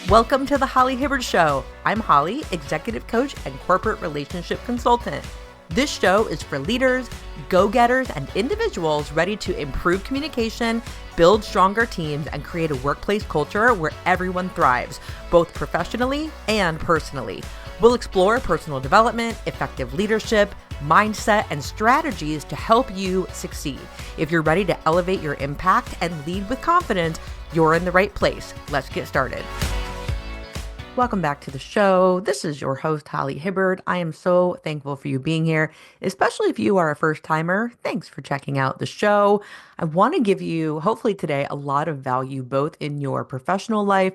Welcome to the Holly Hibbard Show. I'm Holly, executive coach and corporate relationship consultant. This show is for leaders, go-getters, and individuals ready to improve communication, build stronger teams, and create a workplace culture where everyone thrives, both professionally and personally. We'll explore personal development, effective leadership, mindset, and strategies to help you succeed. If you're ready to elevate your impact and lead with confidence, you're in the right place. Let's get started. Welcome back to the show. This is your host, Holly Hibbard. I am so thankful for you being here, especially if you are a first timer. Thanks for checking out the show. I want to give you, hopefully today, a lot of value both in your professional life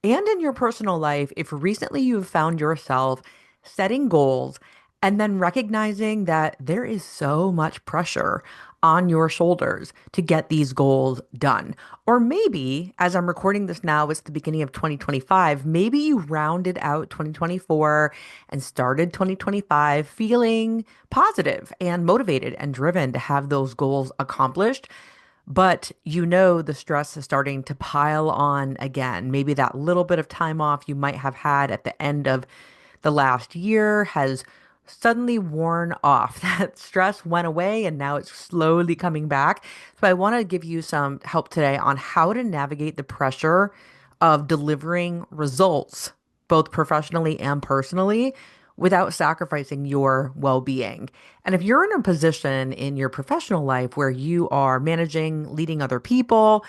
and in your personal life. If recently you've found yourself setting goals and then recognizing that there is so much pressure on your shoulders to get these goals done. Or maybe, as I'm recording this now, it's the beginning of 2025, maybe you rounded out 2024 and started 2025 feeling positive and motivated and driven to have those goals accomplished. But you know the stress is starting to pile on again. Maybe that little bit of time off you might have had at the end of the last year has suddenly worn off. That stress went away and now it's slowly coming back. So I want to give you some help today on how to navigate the pressure of delivering results, both professionally and personally, without sacrificing your well-being. And if you're in a position in your professional life where you are managing, leading other people,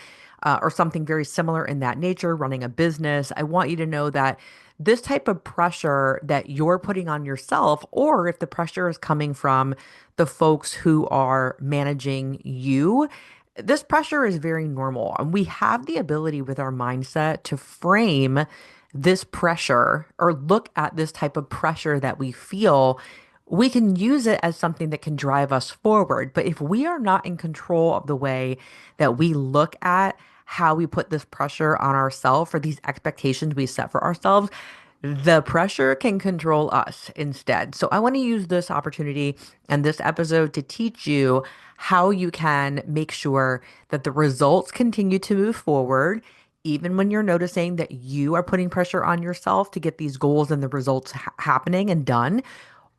or something very similar in that nature, running a business, I want you to know that this type of pressure that you're putting on yourself, or if the pressure is coming from the folks who are managing you, this pressure is very normal. And we have the ability with our mindset to frame this pressure or look at this type of pressure that we feel. We can use it as something that can drive us forward. But if we are not in control of the way that we look at how we put this pressure on ourselves or these expectations we set for ourselves, the pressure can control us instead. So I want to use this opportunity and this episode to teach you how you can make sure that the results continue to move forward, even when you're noticing that you are putting pressure on yourself to get these goals and the results happening and done,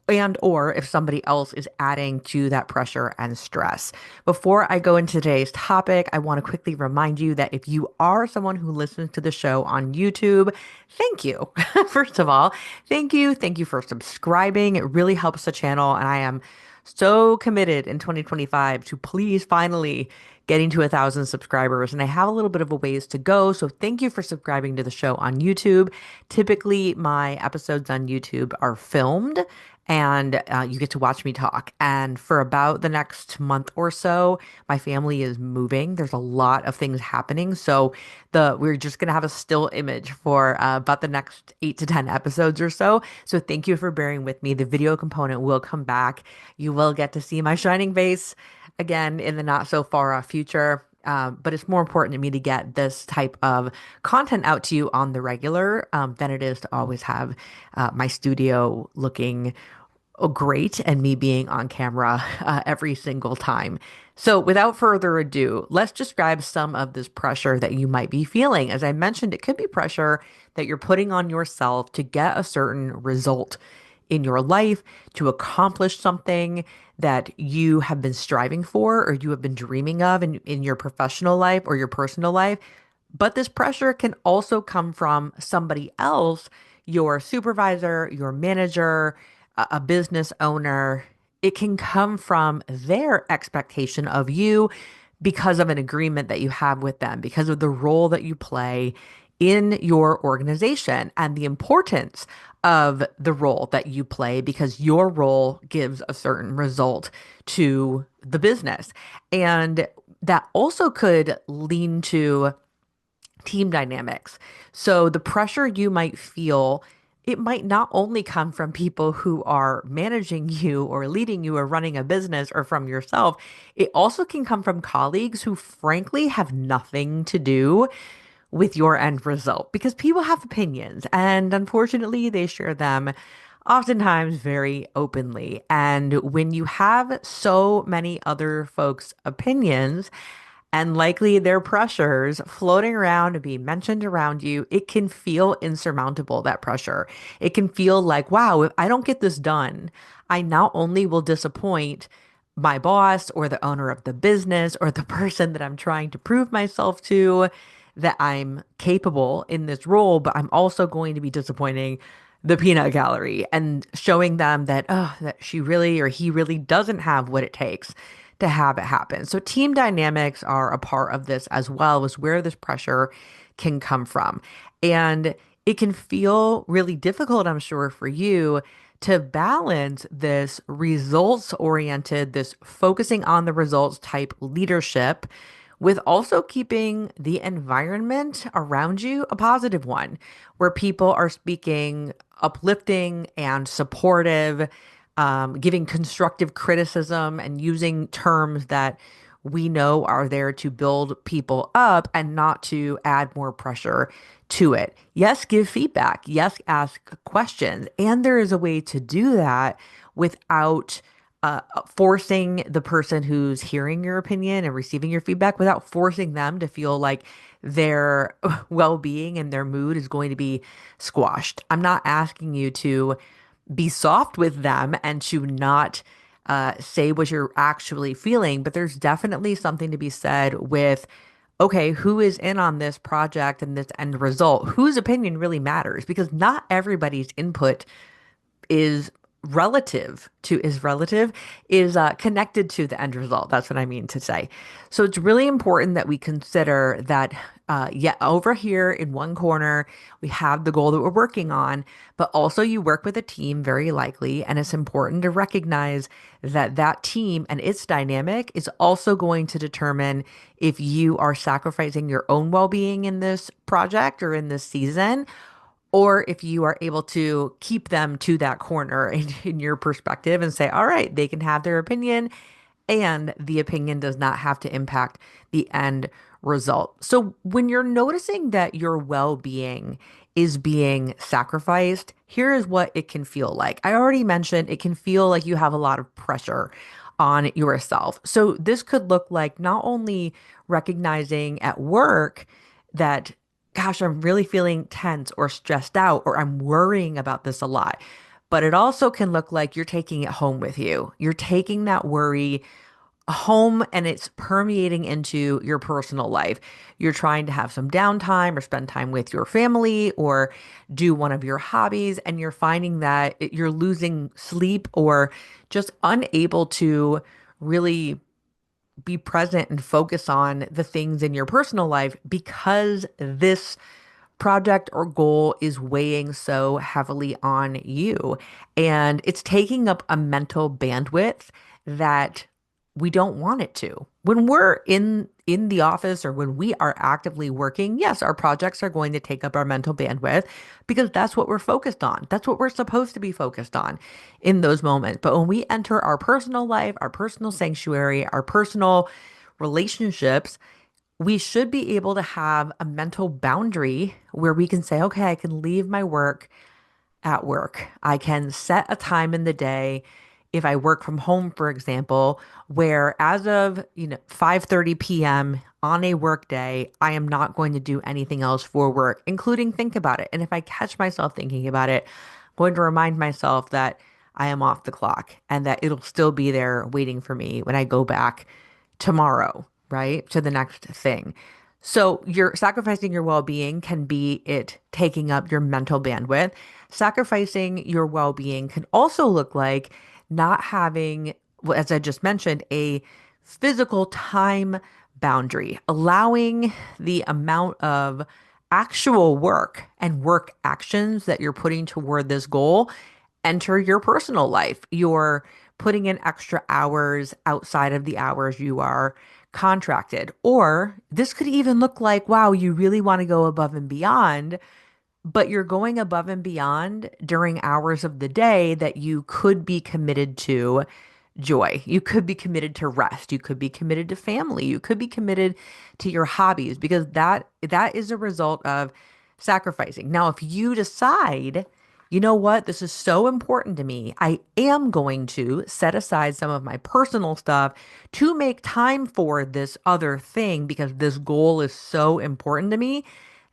and or if somebody else is adding to that pressure and stress. Before I go into today's topic, I want to quickly remind you that if you are someone who listens to the show on YouTube, thank you. First of all, thank you. Thank you for subscribing. It really helps the channel, and I am so committed in 2025 to please finally getting to 1,000 subscribers. And I have a little bit of a ways to go. So thank you for subscribing to the show on YouTube. Typically, my episodes on YouTube are filmed and you get to watch me talk. And for about the next month or so, my family is moving. There's a lot of things happening. So we're just going to have a still image for about the next 8 to 10 episodes or so. So thank you for bearing with me. The video component will come back. You will get to see my shining face again in the not so far off future. But it's more important to me to get this type of content out to you on the regular than it is to always have my studio looking great and me being on camera every single time. So without further ado, let's describe some of this pressure that you might be feeling. As I mentioned, it could be pressure that you're putting on yourself to get a certain result in your life, to accomplish something that you have been striving for or you have been dreaming of in your professional life or your personal life. But this pressure can also come from somebody else, your supervisor, your manager, a business owner. It can come from their expectation of you because of an agreement that you have with them, because of the role that you play in your organization and the importance of the role that you play, because your role gives a certain result to the business. And that also could lean to team dynamics. So the pressure you might feel, it might not only come from people who are managing you or leading you or running a business or from yourself. It also can come from colleagues who frankly have nothing to do with your end result, because people have opinions and unfortunately they share them oftentimes very openly. And when you have so many other folks' opinions and likely there are pressures floating around and being mentioned around you, it can feel insurmountable, that pressure. It can feel like, wow, if I don't get this done, I not only will disappoint my boss or the owner of the business or the person that I'm trying to prove myself to that I'm capable in this role, but I'm also going to be disappointing the peanut gallery and showing them that, oh, that she really or he really doesn't have what it takes to have it happen. So team dynamics are a part of this as well, as where this pressure can come from. And it can feel really difficult, I'm sure, for you to balance this results oriented, this focusing on the results type leadership with also keeping the environment around you a positive one, where people are speaking uplifting and supportive, giving constructive criticism and using terms that we know are there to build people up and not to add more pressure to it. Yes, give feedback. Yes, ask questions. And there is a way to do that without forcing the person who's hearing your opinion and receiving your feedback, without forcing them to feel like their well-being and their mood is going to be squashed. I'm not asking you to be soft with them and to not say what you're actually feeling, but there's definitely something to be said with, okay, who is in on this project and this end result? Whose opinion really matters? Because not everybody's input is connected to the end result. That's what I mean to say. So it's really important that we consider that, yeah, over here in one corner, we have the goal that we're working on, but also you work with a team very likely. And it's important to recognize that that team and its dynamic is also going to determine if you are sacrificing your own well-being in this project or in this season, or if you are able to keep them to that corner in your perspective and say, all right, they can have their opinion and the opinion does not have to impact the end result. So when you're noticing that your well-being is being sacrificed, here is what it can feel like. I already mentioned it can feel like you have a lot of pressure on yourself. So this could look like not only recognizing at work that, gosh, I'm really feeling tense or stressed out, or I'm worrying about this a lot. But it also can look like you're taking it home with you. You're taking that worry home and it's permeating into your personal life. You're trying to have some downtime or spend time with your family or do one of your hobbies, and you're finding that you're losing sleep or just unable to really be present and focus on the things in your personal life because this project or goal is weighing so heavily on you. And it's taking up a mental bandwidth that we don't want it to. When we're in the office or when we are actively working, yes, our projects are going to take up our mental bandwidth because that's what we're focused on. That's what we're supposed to be focused on in those moments. But when we enter our personal life, our personal sanctuary, our personal relationships, we should be able to have a mental boundary where we can say, okay, I can leave my work at work. I can set a time in the day if I work from home, for example, where as of, 5:30 p.m. on a work day, I am not going to do anything else for work, including think about it. And if I catch myself thinking about it, I'm going to remind myself that I am off the clock and that it'll still be there waiting for me when I go back tomorrow, right? To the next thing. So you're sacrificing your well-being can be it taking up your mental bandwidth. Sacrificing your well-being can also look like not having, well, as I just mentioned, a physical time boundary, allowing the amount of actual work and work actions that you're putting toward this goal enter your personal life. You're putting in extra hours outside of the hours you are contracted. Or this could even look like, wow, you really want to go above and beyond, but you're going above and beyond during hours of the day that you could be committed to joy. You could be committed to rest. You could be committed to family. You could be committed to your hobbies because that is a result of sacrificing. Now, if you decide you know what? This is so important to me. I am going to set aside some of my personal stuff to make time for this other thing because this goal is so important to me.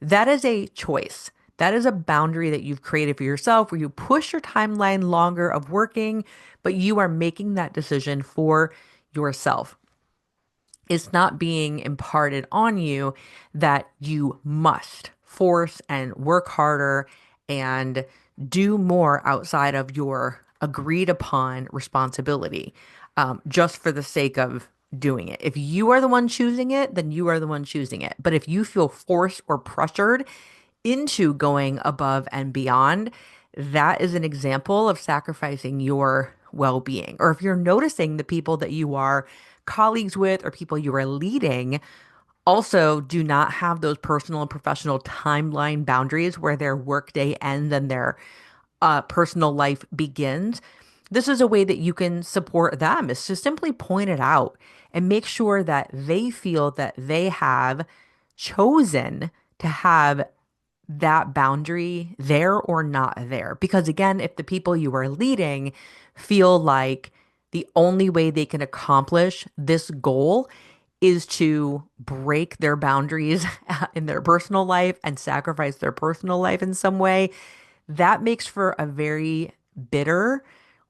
That is a choice. That is a boundary that you've created for yourself where you push your timeline longer of working, but you are making that decision for yourself. It's not being imparted on you that you must force and work harder and do more outside of your agreed upon responsibility, just for the sake of doing it. If you are the one choosing it, then you are the one choosing it. But if you feel forced or pressured into going above and beyond, that is an example of sacrificing your well being. Or if you're noticing the people that you are colleagues with or people you are leading also do not have those personal and professional timeline boundaries where their workday ends and their personal life begins, this is a way that you can support them is to simply point it out and make sure that they feel that they have chosen to have that boundary there or not there. Because again, if the people you are leading feel like the only way they can accomplish this goal is to break their boundaries in their personal life and sacrifice their personal life in some way, that makes for a very bitter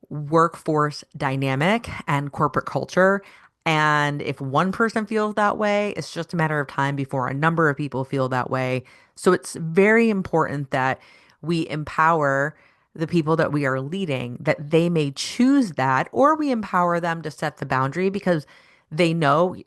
workforce dynamic and corporate culture. And if one person feels that way, it's just a matter of time before a number of people feel that way. So it's very important that we empower the people that we are leading, that they may choose that, or we empower them to set the boundary because they know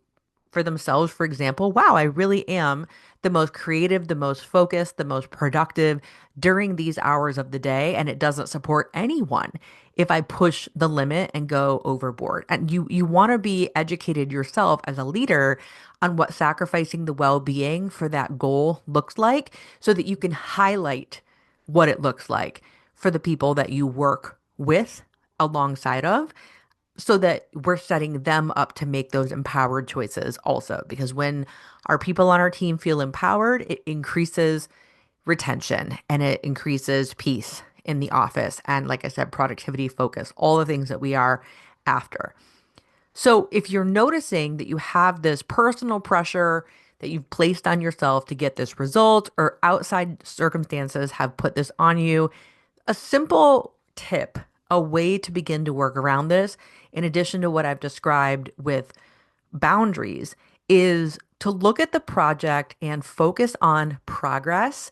for themselves, for example, wow, I really am the most creative, the most focused, the most productive during these hours of the day, and it doesn't support anyone if I push the limit and go overboard. And you want to be educated yourself as a leader on what sacrificing the well-being for that goal looks like so that you can highlight what it looks like for the people that you work with alongside of so that we're setting them up to make those empowered choices also. Because when our people on our team feel empowered, it increases retention and it increases peace in the office. And like I said, productivity, focus, all the things that we are after. So if you're noticing that you have this personal pressure that you've placed on yourself to get this result or outside circumstances have put this on you, a simple tip, a way to begin to work around this, in addition to what I've described with boundaries, is to look at the project and focus on progress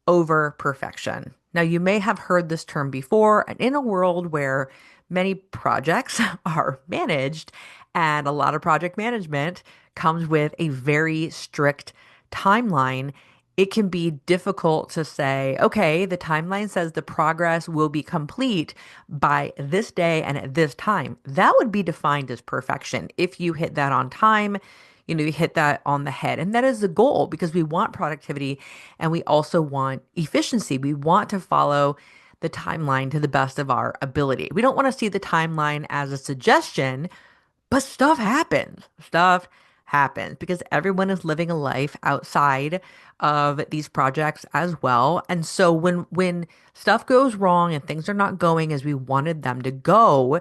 over perfection. Now, you may have heard this term before, and in a world where many projects are managed and a lot of project management comes with a very strict timeline, it can be difficult to say, okay, the timeline says the progress will be complete by this day and at this time. That would be defined as perfection. If you hit that on time, you hit that on the head. And that is the goal because we want productivity and we also want efficiency. We want to follow the timeline to the best of our ability. We don't want to see the timeline as a suggestion, but stuff happens. Stuff happens because everyone is living a life outside of these projects as well. And so when stuff goes wrong and things are not going as we wanted them to go,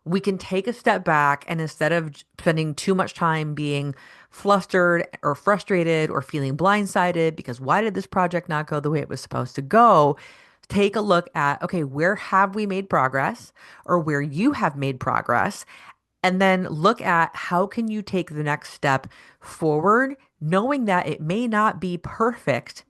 we can take a step back and instead of spending too much time being flustered or frustrated or feeling blindsided because why did this project not go the way it was supposed to go? Take a look at, okay, where have we made progress or where you have made progress? And then look at how can you take the next step forward, knowing that it may not be perfect.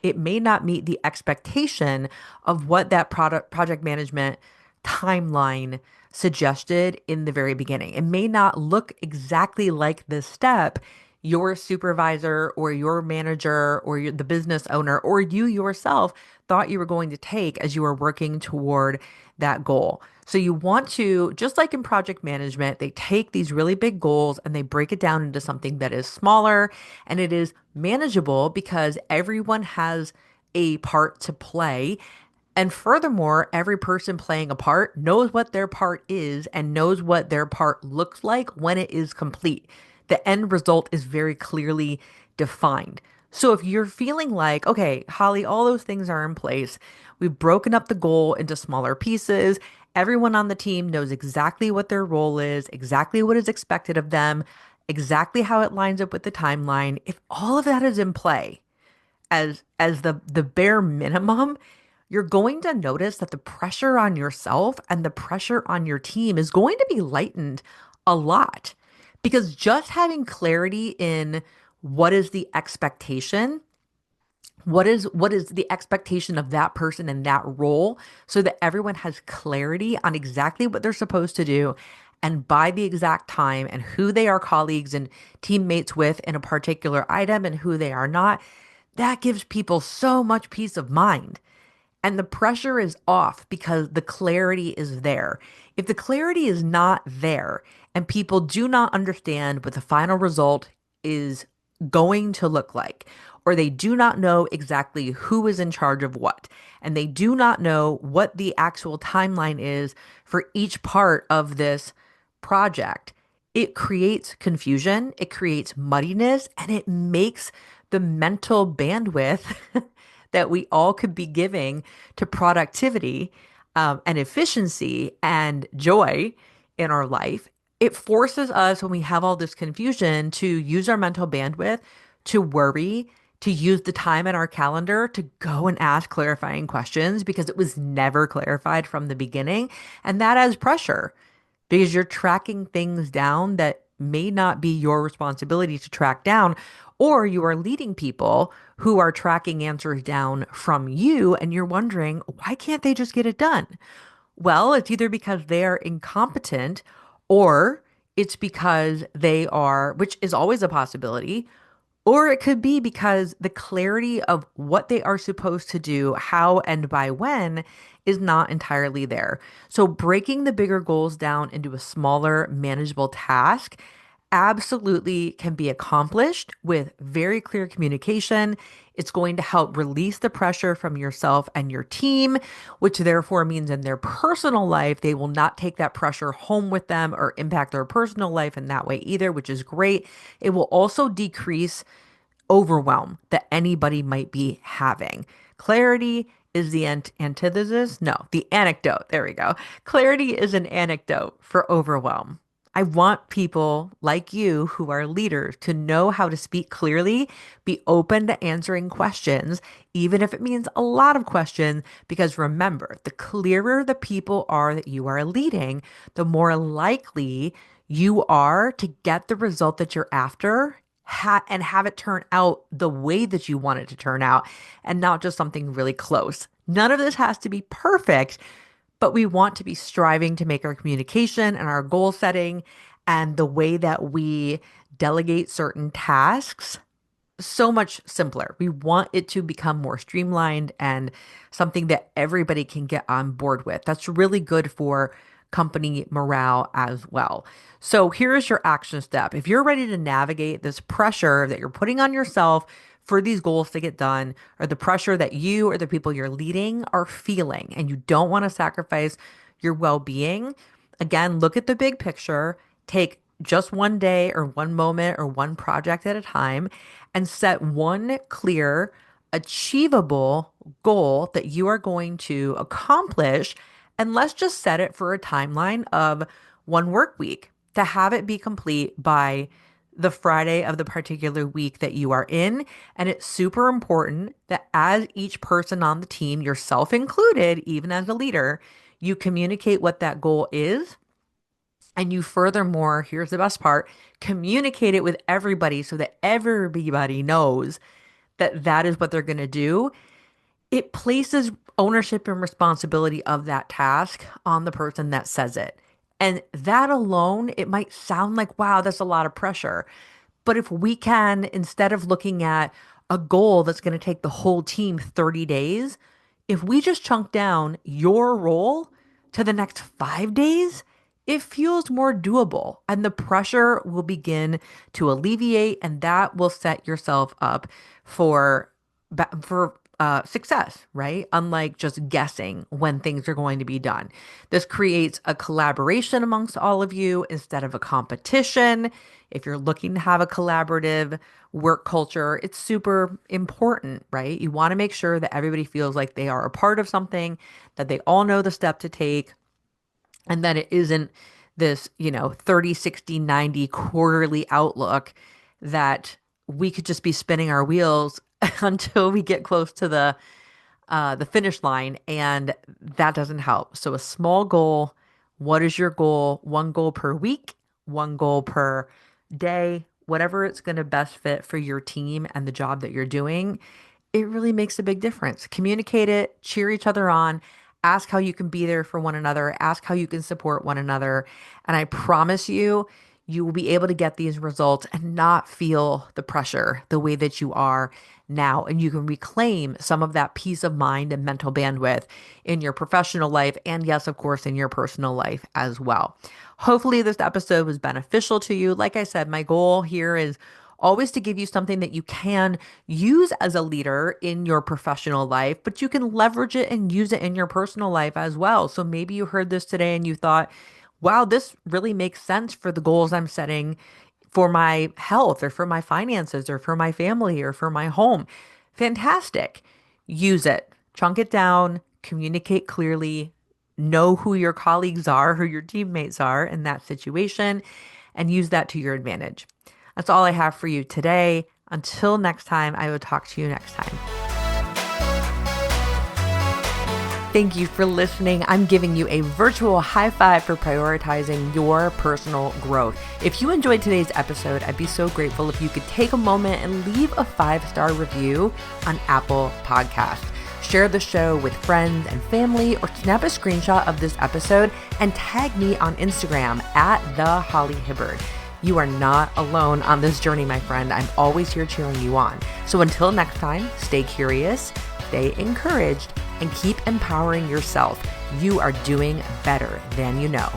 It may not meet the expectation of what that project management timeline suggested in the very beginning. It may not look exactly like the step your supervisor or your manager or the business owner or you yourself thought you were going to take as you were working toward that goal. So you want to, just like in project management, they take these really big goals and they break it down into something that is smaller and it is manageable because everyone has a part to play. And furthermore, every person playing a part knows what their part is and knows what their part looks like when it is complete. The end result is very clearly defined. So if you're feeling like, okay, Holly, all those things are in place, we've broken up the goal into smaller pieces. Everyone on the team knows exactly what their role is, exactly what is expected of them, exactly how it lines up with the timeline. If all of that is in play as the bare minimum, you're going to notice that the pressure on yourself and the pressure on your team is going to be lightened a lot because just having clarity in what is the expectation, what is the expectation of that person in that role so that everyone has clarity on exactly what they're supposed to do and by the exact time and who they are colleagues and teammates with in a particular item and who they are not. That gives people so much peace of mind. And the pressure is off because the clarity is there. If the clarity is not there and people do not understand what the final result is going to look like, or they do not know exactly who is in charge of what, and they do not know what the actual timeline is for each part of this project, it creates confusion, it creates muddiness, and it makes the mental bandwidth that we all could be giving to productivity and efficiency and joy in our life. It forces us, when we have all this confusion, to use our mental bandwidth to worry, to use the time in our calendar to go and ask clarifying questions because it was never clarified from the beginning. And that adds pressure because you're tracking things down that may not be your responsibility to track down, or you are leading people who are tracking answers down from you, and you're wondering, why can't they just get it done? Well, it's either because they are incompetent or it's because they are, which is always a possibility, or it could be because the clarity of what they are supposed to do, how and by when, is not entirely there. So, breaking the bigger goals down into a smaller, manageable task absolutely can be accomplished with very clear communication. It's going to help release the pressure from yourself and your team, which therefore means in their personal life, they will not take that pressure home with them or impact their personal life in that way either, which is great. It will also decrease overwhelm that anybody might be having. Clarity is the antithesis. No, the anecdote. There we go. Clarity is an anecdote for overwhelm. I want people like you who are leaders to know how to speak clearly, be open to answering questions, even if it means a lot of questions. Because remember, the clearer the people are that you are leading, the more likely you are to get the result that you're after and have it turn out the way that you want it to turn out and not just something really close. None of this has to be perfect, but we want to be striving to make our communication and our goal setting and the way that we delegate certain tasks so much simpler. We want it to become more streamlined and something that everybody can get on board with. That's really good for company morale as well. So here's your action step. If you're ready to navigate this pressure that you're putting on yourself for these goals to get done, or the pressure that you or the people you're leading are feeling, and you don't want to sacrifice your well being, again, look at the big picture, take just one day or one moment or one project at a time, and set one clear, achievable goal that you are going to accomplish. And let's just set it for a timeline of one work week to have it be complete by the Friday of the particular week that you are in. And it's super important that as each person on the team, yourself included, even as a leader, you communicate what that goal is. And you furthermore, here's the best part, communicate it with everybody so that everybody knows that that is what they're going to do. It places ownership and responsibility of that task on the person that says it. And that alone, it might sound like, wow, that's a lot of pressure. But if we can, instead of looking at a goal that's going to take the whole team 30 days, if we just chunk down your role to the next 5 days, it feels more doable and the pressure will begin to alleviate, and that will set yourself up for success, right? Unlike just guessing when things are going to be done. This creates a collaboration amongst all of you instead of a competition. If you're looking to have a collaborative work culture, it's super important, right? You want to make sure that everybody feels like they are a part of something, that they all know the step to take, and that it isn't this, 30, 60, 90 quarterly outlook that we could just be spinning our wheels until we get close to the finish line, and that doesn't help. So a small goal. What is your goal? One goal per week, one goal per day, whatever it's going to best fit for your team and the job that you're doing. It really makes a big difference. Communicate it, cheer each other on, ask how you can be there for one another, ask how you can support one another. And I promise you, you will be able to get these results and not feel the pressure the way that you are now. And you can reclaim some of that peace of mind and mental bandwidth in your professional life. And yes, of course, in your personal life as well. Hopefully this episode was beneficial to you. Like I said, my goal here is always to give you something that you can use as a leader in your professional life, but you can leverage it and use it in your personal life as well. So maybe you heard this today and you thought, wow, this really makes sense for the goals I'm setting for my health or for my finances or for my family or for my home. Fantastic. Use it. Chunk it down, communicate clearly, know who your colleagues are, who your teammates are in that situation, and use that to your advantage. That's all I have for you today. Until next time, I will talk to you next time. Thank you for listening. I'm giving you a virtual high five for prioritizing your personal growth. If you enjoyed today's episode, I'd be so grateful if you could take a moment and leave a 5-star review on Apple Podcasts. Share the show with friends and family, or snap a screenshot of this episode and tag me on Instagram at @HollyHibbard. You are not alone on this journey, my friend. I'm always here cheering you on. So until next time, stay curious, stay encouraged, and keep empowering yourself. You are doing better than you know.